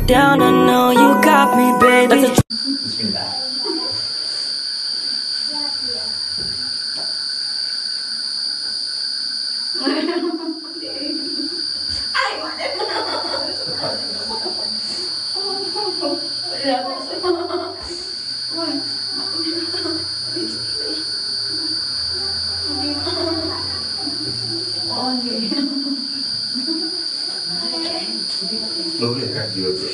down, I know you got me, baby. Boleh kan dia tu.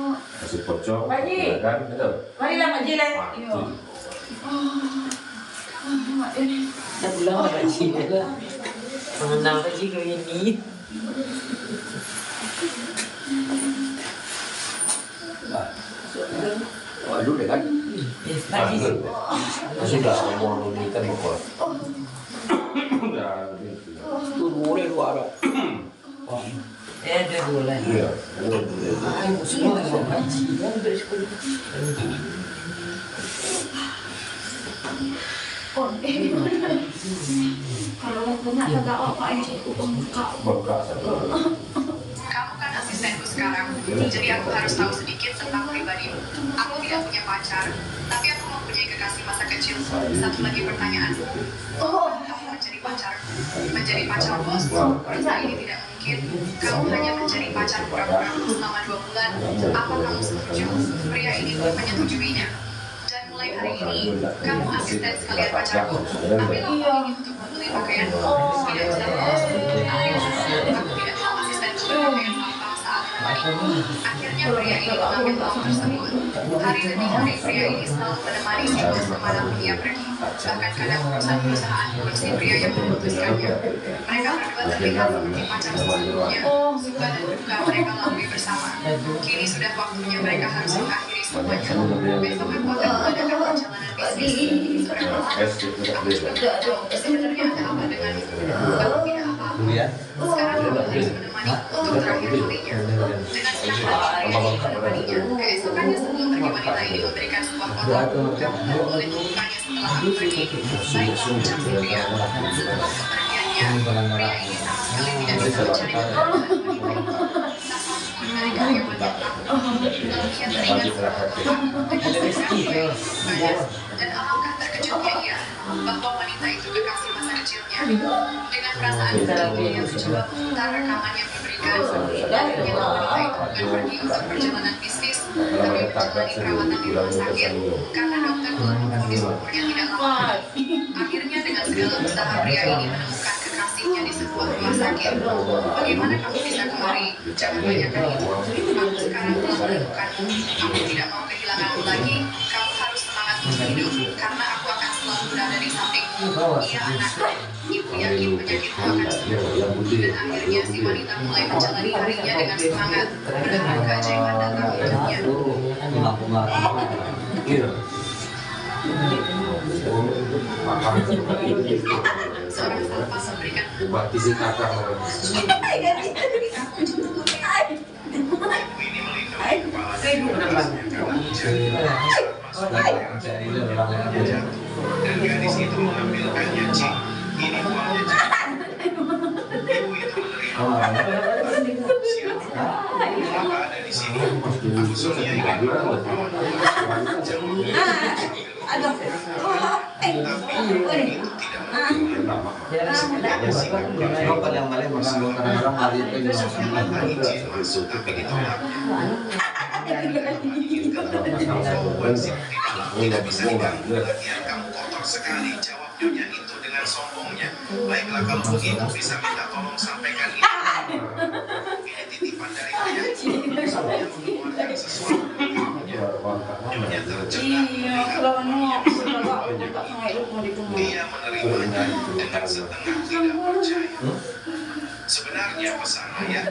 Wah, kasih pocong, kan? Marilah Pak Ji lah. Dah pulang Pak Ji lah. Mengenal Pak Ji ke ini. Waduh deh kan? Pak Ji. Sudah mau nikah nih kok. Tuh boleh luar. Ada bulan. Iya. Semua Pak Ji. Kalau punya agak apa ya? Kamu kan asistenku sekarang, jadi aku harus tahu sedikit tentang pribadimu. Aku tidak punya pacar, tapi aku mempunyai kekasih masa kecil. Satu lagi pertanyaanku, kamu menjadi pacarku, menjadi pacar bos? Rasa ini tidak mungkin. Kamu hanya menjadi pacar pura-pura selama 2 bulan. Apa kamu setuju? Pria ini pun menyetujuinya. Dan mulai hari ini, kamu asisten sekalian pacarku. Ambillah uang ini untuk membeli pakaian. Tidak jelas. Aku tidak mau asistenku berpakaian sampah saat menemani. Akhirnya pria ini mengambil uang tersebut. Hari demi hari pria ini selalu menemani si bos kemanapun dia pergi. Bahkan kadang perusahaan bersih pria yang memutuskannya. Mereka berdua terlihat seperti pacar sesungguhnya. Suka dan duka mereka lalui bersama. Kini sudah waktunya mereka harus mengakhiri semuanya. Besok aku akan mengadakan perjalanan bisnis. Sebenarnya ada apa denganmu? Kalau tidak apa-apa. Sekarang kamu harus menemani untuk terakhir kalinya. Dengan senang hati pria ini menemaninya. Keesokannya sebelum pergi wanita ini memberikan sebuah foto. Kamu boleh membukanya setelah aku pergi. Baiklah ucap si pria. Kepergiannya, pria ini sama sekali tidak bisa mencari kebenaran dari karya wanita. Lalu ia teringat dan alangkah terkejutnya ia bahwa wanita itu kekasih masa kecilnya. Dengan perasaan sedih ia mencoba memutar rekaman yang diberikan. Akhirnya wanita itu bukan pergi untuk perjalanan bisnis, tapi menjalani perawatan di rumah sakit karena dokter telah memvonis umurnya tidak lama. Akhirnya dengan segala usaha pria ini menemukan kekasihnya di sebuah rumah sakit. Bagaimana kamu bisa kemari? Jangan tanyakan itu. Aku sekarang telah menemukan. Aku tidak mau kehilanganmu lagi. Kamu harus semangat untuk hidup karena aku akan selalu berada di sampingmu. Iya anakku. Ibu yakin penyakitmu akan sembuh. Dan akhirnya si wanita mulai menjalani harinya dengan semangat. Dengan keajaiban datang hidupnya. Seorang salpas memberikan dan gadis itu mengambilkannya Cik. Ini uangnya Cik. Ibu itu menerima. Siapa? Kenapa ada di sini? Aku Sonia ingin bertemu Paman. Tapi itu tidak masuk, tapi ditolak. Tidak bisa diganggu lagian kamu kotor sekali, jawab nyonya itu dengan sombongnya. Baiklah kalau begitu bisa minta tolong sampaikan ini. Ini titipan dari ayah. Saya mengeluarkan sesuatu. Nyonya tercengang melihat dia menerimanya dengan setengah tidak percaya. Sebenarnya pesan ayah,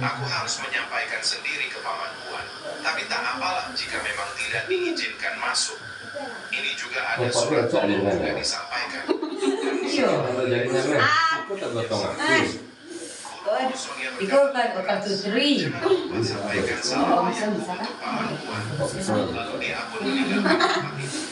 aku harus menyampaikan sendiri ke Paman Huan. Tapi tak apalah jika memang tidak diizinkan masuk. Ini juga ada surat yang juga disampaikan. Ikaw pag-tuturi. Sampaikan salam ayah untuk Paman Huan. Lalu dia pun meninggalkan tempat itu.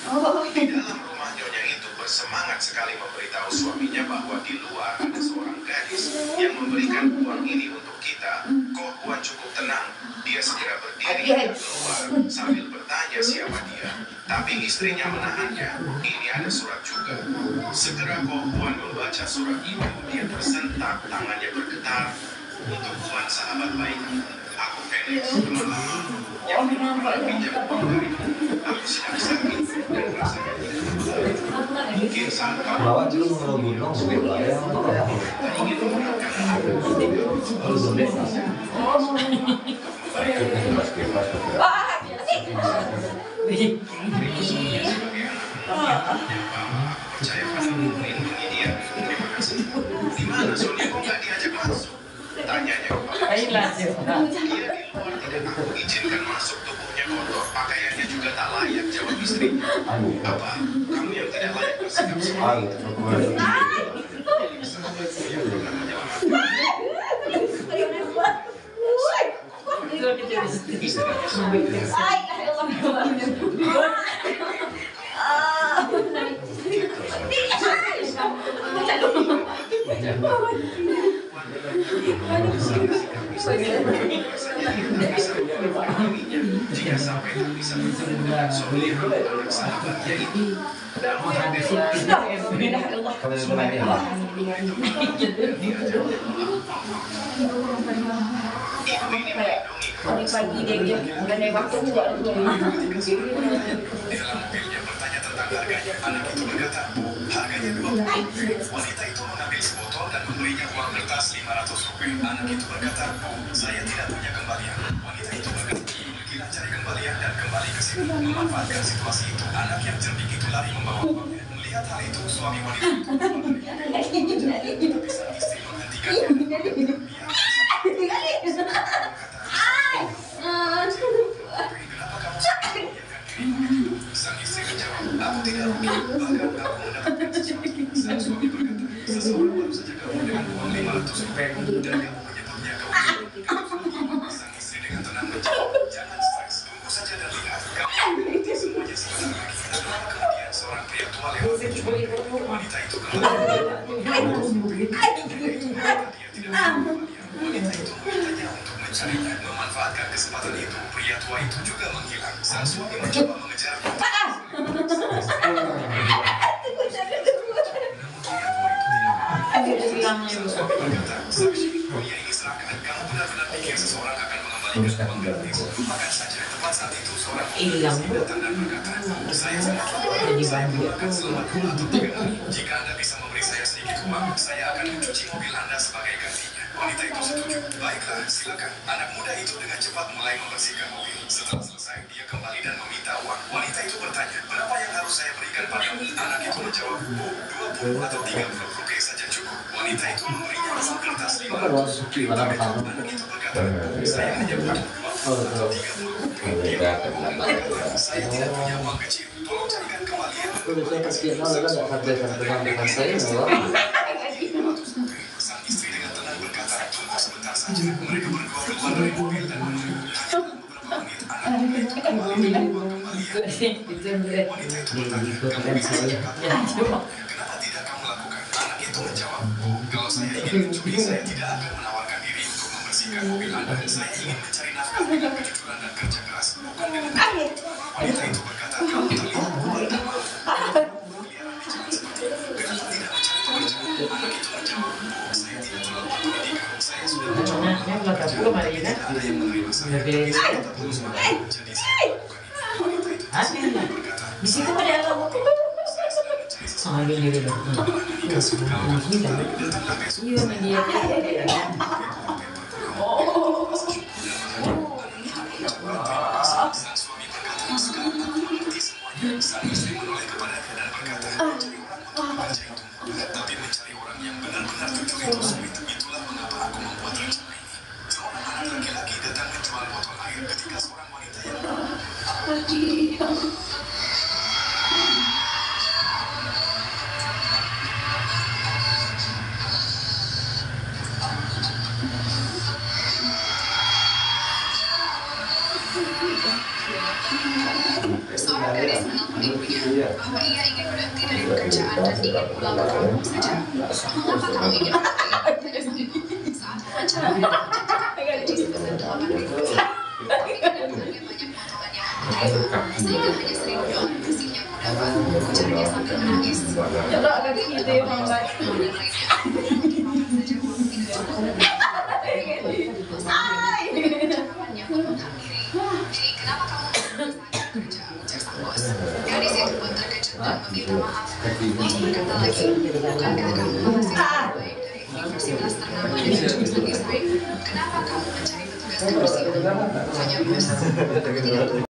Di dalam rumah nyonya itu bersemangat sekali memberitahu suaminya bahwa di luar ada seorang gadis yang memberikan uang ini untuk kita. Kok Huan cukup tenang. Dia segera berdiri dan keluar sambil bertanya siapa dia. Tapi istrinya menahannya. Ini ada surat juga. Segera Kok Huan membaca surat itu, dia tersentak, tangannya bergetar. Untuk Huan sahabat baik, aku Felix, teman lama yang pernah pinjam uang darimu. Aku sedang sakit dan rasanya tidak berguna. Mungkin saat kamu Bawa dulu ngerobot dong, supaya ingin menggunakan aku. Percaya padamu, melindungi dia. Terima kasih. Di mana Sonia kok nggak diajak masuk? Tanyanya kepada Baiklah, dia di luar tidak aku izinkan masuk, tubuhnya kotor, pakaiannya juga tak layak, jawab istrinya. Apa? Kamu yang tidak layak bersikap seperti jika sampai tak bisa bertemu dengan Sonia, anak sahabatnya itu. Namun yang ibu ini melindungi di dalam mobilnya bertanya tentang harganya. Anak itu berkata, harganya 20. Wanita itu mengambil sebotol dan memberinya uang kertas 500 rupiah. Anak itu berkata, saya tidak punya kembalian. Wanita itu berkata, pergilah cari kembalian dan kembali ke sini. Memanfaatkan situasi itu, anak yang cerdik itu lari membawa uangnya. Melihat hal itu, suami wanita itu tidak bisa istri menghentikannya. Kenapa kamu sampai membiarkan dirimu? Sang istri menjawab, aku tidak rugi, bahkan aku mendapatkan sesuatu. Sang suami berkata, seseorang baru saja kamu dengan uang 500 rupiah dan kamu menyebutnya kau. Sang istri dengan tenang menjawab, jangan stres, tunggu saja dan lihat. Kamu mengerti semuanya sebentar lagi. Dan lama kemudian seorang pria tua lewat menjumpai wanita itu kembali. Wanita itu memintanya untuk mencarinya. Memanfaatkan kesempatan itu, pria tua itu juga menghilang. Sang suami mencoba mengejarnya. Sang suami berkata, Sakshi, pria ini serahkan. Kamu benar-benar pikir seseorang akan mengembalikan uang gratis. Makan saja. Tepat saat itu seorang istri datang dan berkata, saya sangat lapar. Saya perlu makan selama 2 atau 3 hari. Jika Anda bisa memberi saya sedikit uang, saya akan mencuci mobil Anda sebagai gantinya. Wanita itu setuju. Baiklah, silakan. Anak muda itu dengan cepat mulai membersihkan mobil. Setelah selesai, dia kembali dan meminta uang. Wanita itu bertanya, berapa yang harus saya berikan padamu? Anak itu menjawab, 20 atau 30 rupiah saja cukup. Wanita itu memberinya uang kertas 500 rupiah. Anak itu berkata, saya hanya butuh 20 atau 30 rupiah. Dia berkata, saya tidak punya uang kecil. Tolong carikan kembalian. Sang istri dengan tenang berkata, tunggu sebentar saja. Mereka berdua keluar dari mobil dan menunggu. Beberapa menit, anak muda itu kembali dengan uang kembalian. Wanita itu bertanya, kamu bisa menyebabkan? Kenapa tidak kamu lakukan? Anak itu menjawab, kalau saya ingin mencuri, saya tidak akan menawarkan diri untuk membersihkan mobil Anda. Saya ingin mencari nafkah dengan kejujuran dan kerja keras, bukan dengan uang. Wanita itu berkata, kamu terlihat kuat dan mampu. Peliharaan bicara seperti itu. Kenapa tidak mencari pekerjaan? Anak itu menjawab, saya tidak terlalu berpendidikan. Saya sudah mencoba Yang belakang juga Marina. Lebih. Aneh. Di situ ada apa? Ambil diri dong. Iya, media. Tapi mencari orang yang benar-benar jujur itu sulit. Itulah mengapa aku membuat rencana ini. Seorang anak laki-laki datang menjual botol air ketika seorang wanita yang Seorang gadis menelpon ibunya bahwa ia ingin berhenti dari pekerjaan dan ingin pulang ke kampung saja. Mengapa kamu ingin berhenti? Tanya sang ibu. Saat wawancara, gaji sebesar 8.000 rupiah. Tapi kedatangannya banyak potongan yang aku terima, sehingga hanya 1.000 dolar bersih yang ku dapat. Ujarnya sambil menangis. Coba agak gitu ya, Mama. Dan lainnya. Saja uang 3 juta. Ucapannya pun menghampiri. Jadi kenapa kamu kerja? Ujar sang bos. Gadis itu pun terkejut dan meminta maaf. Bos berkata lagi, bukankah kamu mahasiswa baik dari universitas ternama di jurusan desain? Kenapa kamu mencari petugas kebersihan? Tanya bos. Aku tidak